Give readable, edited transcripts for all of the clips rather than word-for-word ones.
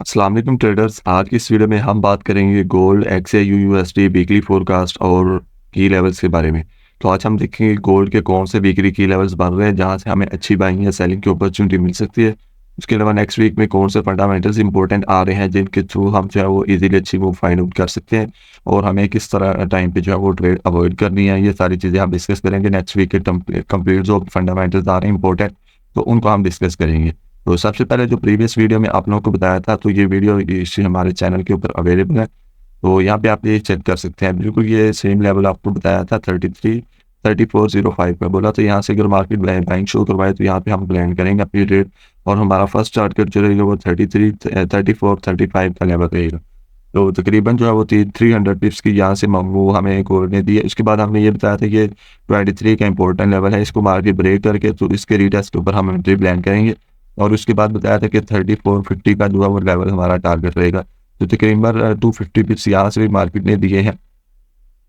अस्सलाम वालेकुम ट्रेडर्स। आज की इस वीडियो में हम बात करेंगे gold XAU USD weekly forecast और की लेवल्स के बारे में। तो आज हम देखेंगे गोल्ड के कौन से वीकली की लेवल्स बन रहे हैं जहां से हमें अच्छी बाइंग या सेलिंग की अपॉर्चुनिटी मिल सकती है। उसके अलावा नेक्स्ट वीक में कौन से फंडामेंटल्स इंपॉर्टेंट आ रहे हैं जिनके थ्रू हम जो है वो इजीली अच्छी मूव फाइंड आउट कर सकते हैं और हमें किस तरह टाइम पे जो है वो ट्रेड अवॉइड करनी है। ये सारी चीज़ें हम डिस्कस करेंगे। नेक्स्ट वीक के कंप्लीट जो फंडामेंटल्स आ रहे हैं इंपॉर्टेंट, तो उनको हम डिस्कस करेंगे। तो सबसे पहले जो प्रीवियस वीडियो में आप लोगों को बताया था, तो ये वीडियो इस हमारे चैनल के ऊपर अवेलेबल है। तो यहाँ पे आप ये चेक कर सकते हैं। बिल्कुल ये सेम लेवल आपको बताया था 33-3405 का बोला। तो यहाँ से अगर मार्केट बाइंग शो करवाए तो यहाँ पे हम ब्लेंड करेंगे अपनी रेट और हमारा फर्स्ट टारगेट जो रहेगा वो 33-34-35 का लेवल रहेगा। तो तकरीबन जो है वो 300 पिप्स की यहाँ से वो हमें गोल्ड ने दी है। उसके बाद हमने ये बताया था कि 23 का इंपॉर्टेंट लेवल है, इसको मार्केट ब्रेक करके तो इसके रीटेस्ट के ऊपर हम एंट्री प्लान करेंगे। और उसके बाद बताया था कि 3450 का जो है वो लेवल हमारा टारगेट रहेगा। तो तकरीबन 250 पिप्स यहाँ से भी मार्केट ने दिए हैं।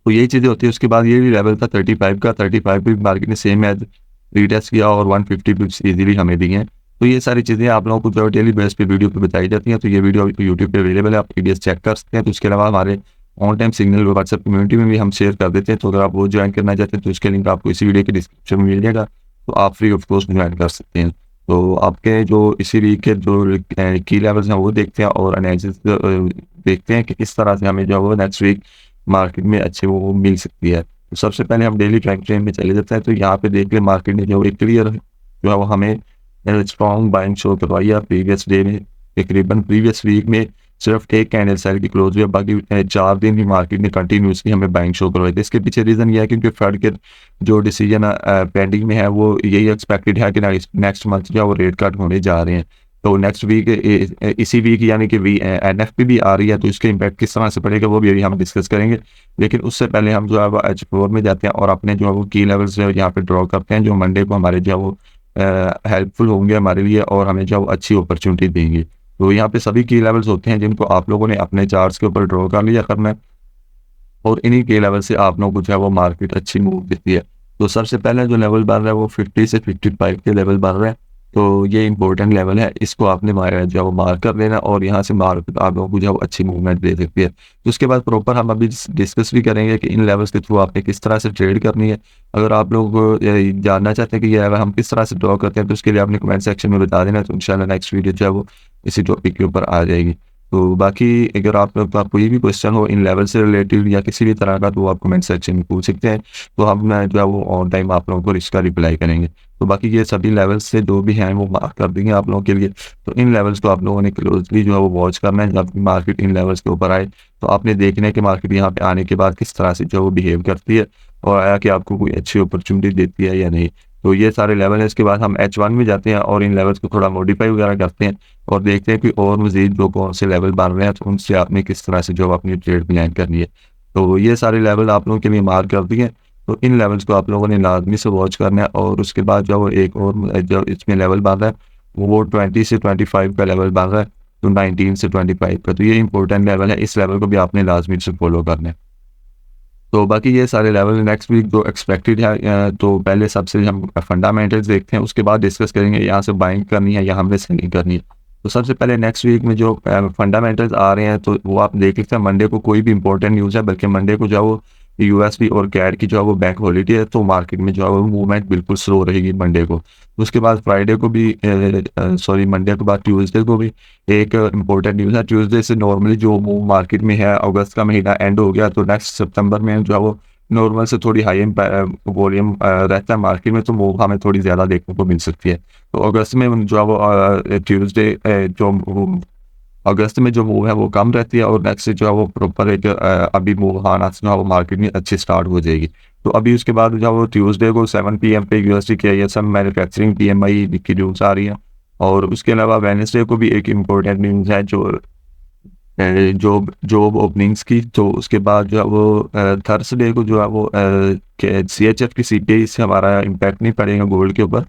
तो यही चीज़ें होती है। उसके बाद ये भी लेवल था 35 का, 35 भी मार्केट ने सेम एज रीटेस्ट किया और 150 पिप्स ईजिली हमें दिए हैं। तो ये सारी चीज़ें आप लोगों को जो डेली बेस पे वीडियो पे बताई जाती हैं। तो ये वीडियो यूट्यूब पे अवेलेबल है, आप पीडीएफ चेक कर सकते हैं। तो उसके अलावा हमारे on time signal WhatsApp community में भी हम शेयर कर देते हैं। तो अगर आप वो ज्वाइन करना चाहते हैं तो उसके लिंक आपको इसी वीडियो के डिस्क्रिप्शन में मिल जाएगा। तो आप फ्री ऑफ कॉस्ट ज्वाइन कर सकते हैं। तो आपके जो इसी वीक के जो की लेवल्स हैं वो देखते हैं और एनालिसिस देखते हैं कि किस तरह से हमें जो है वो नेक्स्ट वीक मार्केट में अच्छे वो मिल सकती है। तो सबसे पहले हम डेली टाइम फ्रेम में चले जाते हैं। तो यहाँ पे देख ले मार्केट ने जो एक क्लियर जो है वो हमें स्ट्रॉन्ग बाइंग शो करवाई है प्रीवियस डे में। तकरीबन प्रीवियस वीक में सिर्फ एक कैंडल सेल की क्लोज हुई है, बाकी 4 दिन भी मार्केट ने कंटिन्यूसली हमें बाइंग शो करवाई थी। इसके पीछे रीज़न ये है क्योंकि फेड के जो डिसीजन पेंडिंग में है वो यही एक्सपेक्टेड है कि नेक्स्ट मंथ जो है वो रेट कट होने जा रहे हैं। तो नेक्स्ट वीक इसी वीक यानी कि NFP भी आ रही है, तो इसके इम्पैक्ट किस तरह से पड़ेगा वो भी अभी हम डिस्कस करेंगे। लेकिन उससे पहले हम जो है वो H4 में जाते हैं और अपने जो है वो की लेवल्स जो है यहाँ पे ड्रॉ करते हैं, जो मंडे को हमारे जो है वो हेल्पफुल होंगे हमारे लिए और हमें जो है वो अच्छी अपॉर्चुनिटी देंगे। तो यहाँ पे सभी की लेवल्स होते हैं जिनको आप लोगों ने अपने चार्ट्स के ऊपर ड्रॉ कर लिया करना है और इन्हीं के लेवल से आप लोगों को जो है वो मार्केट अच्छी मूव देती है। तो सबसे पहले जो लेवल बन रहा है वो 50 से 55 के लेवल बन रहे हैं। तो ये इंपॉर्टेंट लेवल है, इसको आपने जो है वो मार्क कर लेना और यहाँ से मार्केट आप लोगों को जो है वो अच्छी मूवमेंट दे सकती है। तो उसके बाद प्रॉपर हम अभी डिस्कस भी करेंगे कि इन लेवल्स के थ्रू आपने किस तरह से ट्रेड करनी है। अगर आप लोग जानना चाहते हैं कि ये हम किस तरह से ड्रॉ करते हैं तो उसके लिए आपने कमेंट सेक्शन में बता देना। तो इंशाल्लाह नेक्स्ट वीडियो जो है वो इसी टॉपिक के ऊपर आ जाएगी। तो बाकी अगर आप लोग का कोई भी क्वेश्चन हो इन लेवल से रिलेटेड या किसी भी तरह का, तो आप कमेंट सेक्शन में पूछ सकते हैं। तो हम जो है वो ऑन टाइम आप लोगों को इसका रिप्लाई करेंगे। तो बाकी ये सभी लेवल्स से जो भी हैं वो मार्क कर देंगे आप लोगों के लिए। तो इन लेवल्स को आप लोगों ने क्लोजली जो है वो वॉच करना है। जब मार्केट इन लेवल्स के ऊपर आए तो आपने देखना है कि मार्केट यहाँ पे आने के बाद किस तरह से जो है वो बिहेव करती है और आया कि आपको कोई अच्छी अपॉर्चुनिटी देती है या नहीं। तो ये सारे लेवल है। इसके बाद हम H1 में जाते हैं और इन लेवल्स को थोड़ा मॉडिफाई वगैरह करते हैं और देखते हैं कि और मज़ीद जो कौन से लेवल बन रहे हैं तो उनसे आपने किस तरह से जो अपनी ट्रेड प्लान करनी है। तो ये सारे लेवल आप लोगों के लिए मार्क कर दिए। तो इन लेवल्स को आप लोगों ने लाजमी से वॉच करना है। और उसके बाद जो वो एक और जो इसमें लेवल बन रहा है वो 20 से 25 का लेवल बन रहा है। तो 19 से 25 का, तो ये इंपॉर्टेंट लेवल है, इस लेवल को भी आपने लाजमी से फॉलो करना है। तो बाकी ये सारे लेवल नेक्स्ट वीक जो एक्सपेक्टेड है। तो पहले सबसे हम फंडामेंटल्स देखते हैं, उसके बाद डिस्कस करेंगे यहाँ से बाइंग करनी है या हमने सेलिंग करनी है। तो सबसे पहले नेक्स्ट वीक में जो फंडामेंटल्स आ रहे हैं तो वो आप देख सकते हैं। मंडे को कोई भी इंपॉर्टेंट न्यूज़ है, बल्कि मंडे को जो है वो USD और कैड की जो है वो बैंक हॉलीडे है, तो मार्केट में जो है वो मूवमेंट बिल्कुल स्लो रहेगी मंडे को। उसके बाद फ्राइडे को भी मंडे के बाद ट्यूसडे को भी एक इम्पोर्टेंट न्यूज़ है। ट्यूसडे से नॉर्मली जो मूव मार्केट में है, अगस्त का महीना एंड हो गया तो नेक्स्ट सितंबर में जो है वो नॉर्मल से थोड़ी हाई वॉल्यूम रहता है मार्केट में, तो मूव हमें थोड़ी ज़्यादा देखने को मिल सकती है। तो अगस्त में जो है वो ट्यूसडे अगस्त में जो मूव है वो कम रहती है और नेक्स्ट जो है वो प्रॉपर एक अभी मूव आना जो है वो मार्केट में अच्छी स्टार्ट हो जाएगी। तो अभी उसके बाद जो है वो ट्यूसडे को 7 PM पे USD के ISM मैन्युफैक्चरिंग PMI की न्यूज़ आ रही है। और उसके अलावा वेडनेसडे को भी एक इम्पोर्टेंट न्यूज़ है जो जॉब जॉब ओपनिंग्स की। तो उसके बाद जो है वो थर्सडे को जो है वो CHF की CPI से हमारा इम्पैक्ट नहीं पड़ेगा गोल्ड के ऊपर।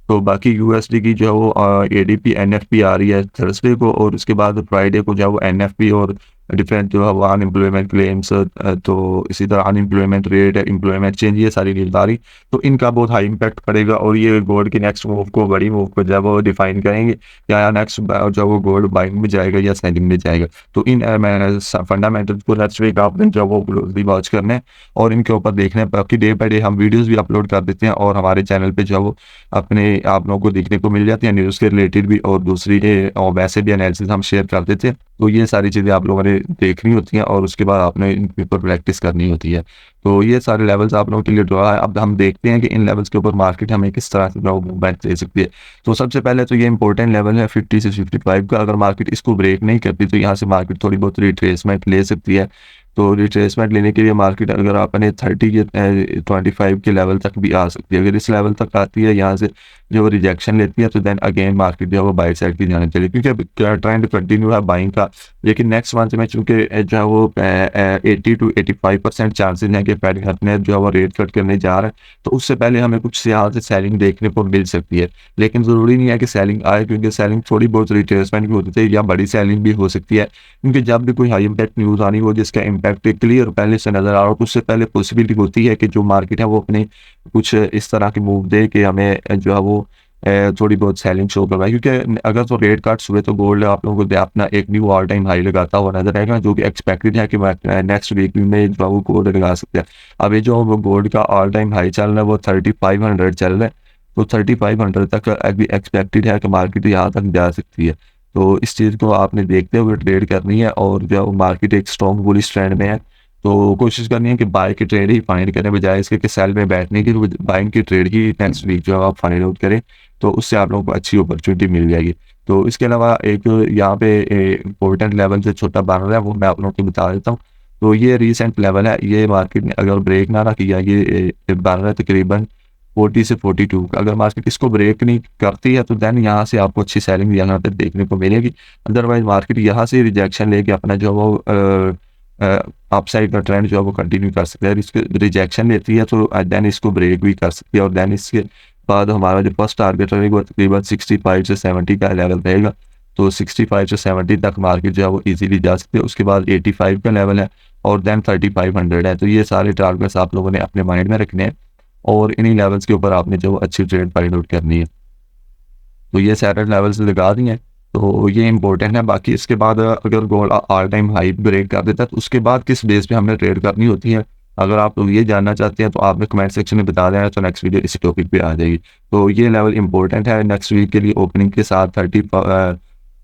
तो बाकी USD की जो है वो ADP NFP आ रही है थर्सडे को और उसके बाद फ्राइडे को जो है वो NFP और डिफरेंट जो है वो अनएम्प्लॉयमेंट क्लेम्स, तो इसी तरह अनएम्प्लॉयमेंट रेट, एम्प्लॉयमेंट चेंज, ये सारी डील आ रही, तो इनका बहुत हाई इम्पैक्ट पड़ेगा और ये गोल्ड की नेक्स्ट मूव को, बड़ी मूव को जब वो डिफाइन करेंगे या नेक्स्ट जो वो गोल्ड बाइंग में जाएगा या सेलिंग में जाएगा। तो इन फंडामेंटल को नेक्स्ट वीक आपने जो वो क्लोजली वॉच करना है और इनके ऊपर देखना है। बाकी डे बाई डे हम वीडियोज़ भी अपलोड कर देते हैं और हमारे चैनल पर जो वो अपने आप लोगों को देखने को मिल जाती है, न्यूज़ के रिलेटेड भी और दूसरी और वैसे भी एनालिसिस हम शेयर कर देते हैं। तो ये सारी चीज़ें आप लोगों ने देखनी होती हैं और उसके बाद आपने इनके ऊपर प्रैक्टिस करनी होती है। तो ये सारे लेवल्स आप लोगों के लिए ड्रॉ है। अब हम देखते हैं कि इन लेवल्स के ऊपर मार्केट हमें किस तरह से मूवमेंट दे सकती है। तो सबसे पहले तो ये इंपॉर्टेंट लेवल है 50 से 55 का। अगर मार्केट इसको ब्रेक नहीं करती तो यहाँ से मार्केट थोड़ी बहुत रिट्रेसमेंट ले सकती है। तो रिट्रेसमेंट लेने के लिए मार्केट अगर आपने 30 के 25 के लेवल तक भी आ सकती है। अगर इस लेवल तक आती है, यहाँ से जो वो रिजेक्शन लेती है, तो देन अगेन मार्केट जो है वो बाई साइड की जाना चाहिए, क्योंकि ट्रेंड कंटिन्यू है बाइंग का। लेकिन नेक्स्ट मंथ में चूंकि जो है वो 80 to 85% चांसेस हैं कि फेड अपने जो है वो रेट कट करने जा रहा है, तो उससे पहले हमें कुछ यहाँ से सेलिंग देखने को मिल सकती है। लेकिन ज़रूरी नहीं है कि सेलिंग आए, क्योंकि सेलिंग थोड़ी बहुत रिट्रेसमेंट भी होती है या बड़ी सेलिंग भी हो सकती है, क्योंकि जब भी कोई हाई इम्पैक्ट न्यूज़ आनी हो जिसका इम्पैक्ट क्लियर पहले से नज़र आ रहा हो, तो उससे पहले पॉसिबिलिटी होती है कि जो मार्केट है वो अपने कुछ इस तरह की मूव दे कि हमें जो है वो थोड़ी बहुत सेलिंग शो करवाए। क्योंकि अगर तो रेट कट्स हुए तो गोल्ड आप लोगों को अपना एक न्यू ऑल टाइम हाई लगाता हुआ नजर आएगा, जो कि एक्सपेक्टेड है कि नेक्स्ट वीक में जो है वो गोल्ड लगा सकते हैं। अब ये जो गोल्ड का ऑल टाइम हाई चल रहा है वो 3500 चल रहा है, तो 3500 तक अभी एक्सपेक्टेड है कि मार्केट यहाँ तक जा सकती है। तो इस चीज़ को आपने देखते हुए ट्रेड करनी है और जो मार्केट एक स्ट्रॉन्ग बुलिश ट्रेंड में है, तो कोशिश करनी है कि बाय की ट्रेड ही फाइंड करें, बजाय इसके कि सेल में बैठने की। तो बाइंग की ट्रेड ही नेक्स्ट वीक जो है आप फाइंड आउट करें, तो उससे आप लोगों को अच्छी अपॉर्चुनिटी मिल जाएगी। तो इसके अलावा एक यहाँ पे इम्पोर्टेंट लेवल जो छोटा बन रहा है वो मैं आप लोगों को बता देता हूँ। तो ये रिसेंट लेवल है, ये मार्केट ने अगर ब्रेक ना किया, ये बन रहा है तकरीबन 40 से 42 का। अगर मार्केट इसको ब्रेक नहीं करती है तो देन यहाँ से आपको अच्छी सेलिंग यहाँ पे देखने को मिलेगी। अदरवाइज मार्केट यहाँ से रिजेक्शन लेके अपना जो वो अपसाइड का ट्रेंड जो है वो कंटिन्यू कर सकते हैं। इसके रिजेक्शन लेती है तो देन इसको ब्रेक भी कर सकती है और देन इसके बाद हमारा जो फर्स्ट टारगेट रहेगा वो तकरीबन 65 से 70 का लेवल रहेगा। तो 65 से 70 तक मार्केट जो है वो इजीली जा सकती है। उसके बाद 85 का लेवल है और देन 3500 है। तो ये सारे टारगेट्स आप लोगों ने अपने माइंड में रखने हैं और इन्हीं लेवल्स के ऊपर आपने जो अच्छी ट्रेड फाइंड आउट करनी है। तो ये सारे लेवल्स लगा दिए हैं, तो ये इंपॉर्टेंट है। बाकी इसके बाद अगर gold all time high break कर देता है तो उसके बाद किस बेस पे हमने ट्रेड करनी होती है, अगर आप लोग ये जानना चाहते हैं तो आपने कमेंट सेक्शन में बता देना, तो नेक्स्ट वीडियो इसी टॉपिक पे आ जाएगी। तो ये लेवल इंपॉर्टेंट है नेक्स्ट वीक के लिए ओपनिंग के साथ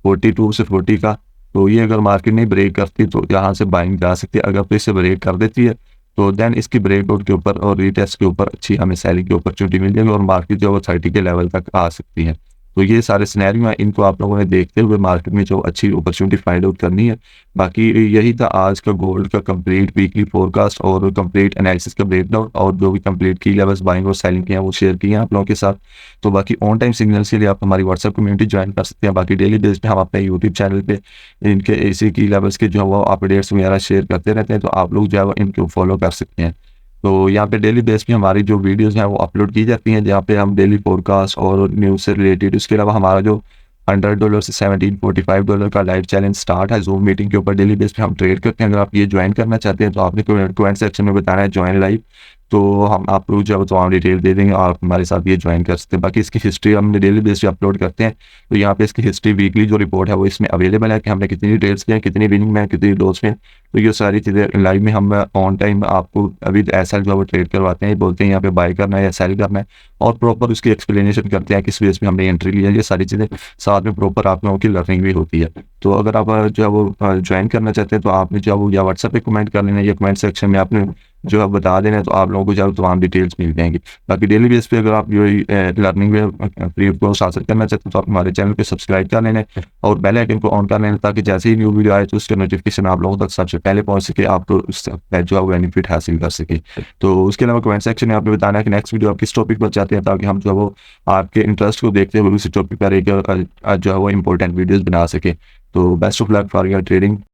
42 से 40 का। तो ये अगर मार्केट नहीं ब्रेक करती तो यहाँ से बाइंग जा सकती है। अगर तो इसे ब्रेक कर देती है तो देन इसकी ब्रेकआउट के ऊपर और रीटेस्ट के ऊपर अच्छी हमें सेलिंग की अपॉर्चुनिटी मिल जाएगी और मार्केट जो है वो 30 के लेवल तक आ सकती है। तो ये सारे सिनेरियो हैं, इनको आप लोगों ने देखते हुए मार्केट में जो अच्छी अपॉर्चुनिटी फाइंड आउट करनी है। बाकी यही था आज का गोल्ड का कंप्लीट वीकली फोरकास्ट और कंप्लीट एनालिसिस का ब्रेकडाउन, और जो भी कंप्लीट की लेवल्स बाइंग और सेलिंग के हैं वो शेयर किए हैं आप लोगों के साथ। तो बाकी ऑन टाइम सिग्नल्स के लिए आप हमारी व्हाट्सएप कम्युनिटी ज्वाइन कर सकते हैं। बाकी डेली बेस पे हम अपने यूट्यूब चैनल पे इनके ऐसे की लेवल्स के जो है वो अपडेट्स वगैरह शेयर करते रहते हैं, तो आप लोग जो है इनको फॉलो कर सकते हैं। तो यहाँ पे डेली बेस पे हमारी जो वीडियोस हैं वो अपलोड की जाती हैं, जहाँ पे हम डेली पॉडकास्ट और न्यूज़ से रिलेटेड, उसके अलावा हमारा जो $100 से $1745 का लाइव चैलेंज स्टार्ट है जूम मीटिंग के ऊपर, डेली बेस पे हम ट्रेड करते हैं। अगर आप ये ज्वाइन करना चाहते हैं तो आपने कमेंट सेक्शन में बताना है ज्वाइन लाइव, तो हम आप लोग जो है तो हम डिटेल दे देंगे और हमारे साथ ये ज्वाइन कर सकते हैं। बाकी इसकी हिस्ट्री हमने डेली बेस पे अपलोड करते हैं, तो यहाँ पे इसकी हिस्ट्री वीकली जो रिपोर्ट है वो इसमें अवेलेबल है कि हमने कितनी ट्रेड्स किए हैं, कितनी विनिंग में, कितनी लॉस में। तो ये सारी चीज़ें लाइव में हम ऑन टाइम आपको अभी ऐसा जो है वो ट्रेड करवाते हैं, बोलते हैं यहाँ पे बाय करना है या सेल करना है, और प्रॉपर उसकी एक्सप्लेनेशन करते हैं किस बेस पे हमने एंट्री लिया। ये सारी चीज़ें साथ में प्रॉपर आप लोगों की लर्निंग भी होती है। तो अगर आप जो है वो ज्वाइन करना चाहते हैं तो आपने जो है वो या व्हाट्सएप पे कमेंट कर लेना या कमेंट सेक्शन में आपने जो है बता देना, तो आप लोगों को जो है तमाम डिटेल्स मिल जाएंगी। बाकी डेली बेस पे अगर आप जो लर्निंग में फ्री कोर्स हासिल करना चाहते हैं तो आप हमारे चैनल पे सब्सक्राइब कर लेना और बेल आइकन को ऑन कर लेना, ताकि जैसे ही न्यू वीडियो आए तो उसका नोटिफिकेशन आप लोगों तक सबसे पहले पहुंच सके, आप उससे जो है बेनिफिट हासिल कर सके। तो उसके अलावा कमेंट सेक्शन में आपने बताना है कि नेक्स्ट वीडियो आप किस टॉपिक पर चाहते हैं, ताकि हम जो है वो आपके इंटरेस्ट को देखते हुए उसी टॉपिक पर एक जो है वो इंपॉर्टेंट वीडियोज़ बना सके। तो best of luck for your trading.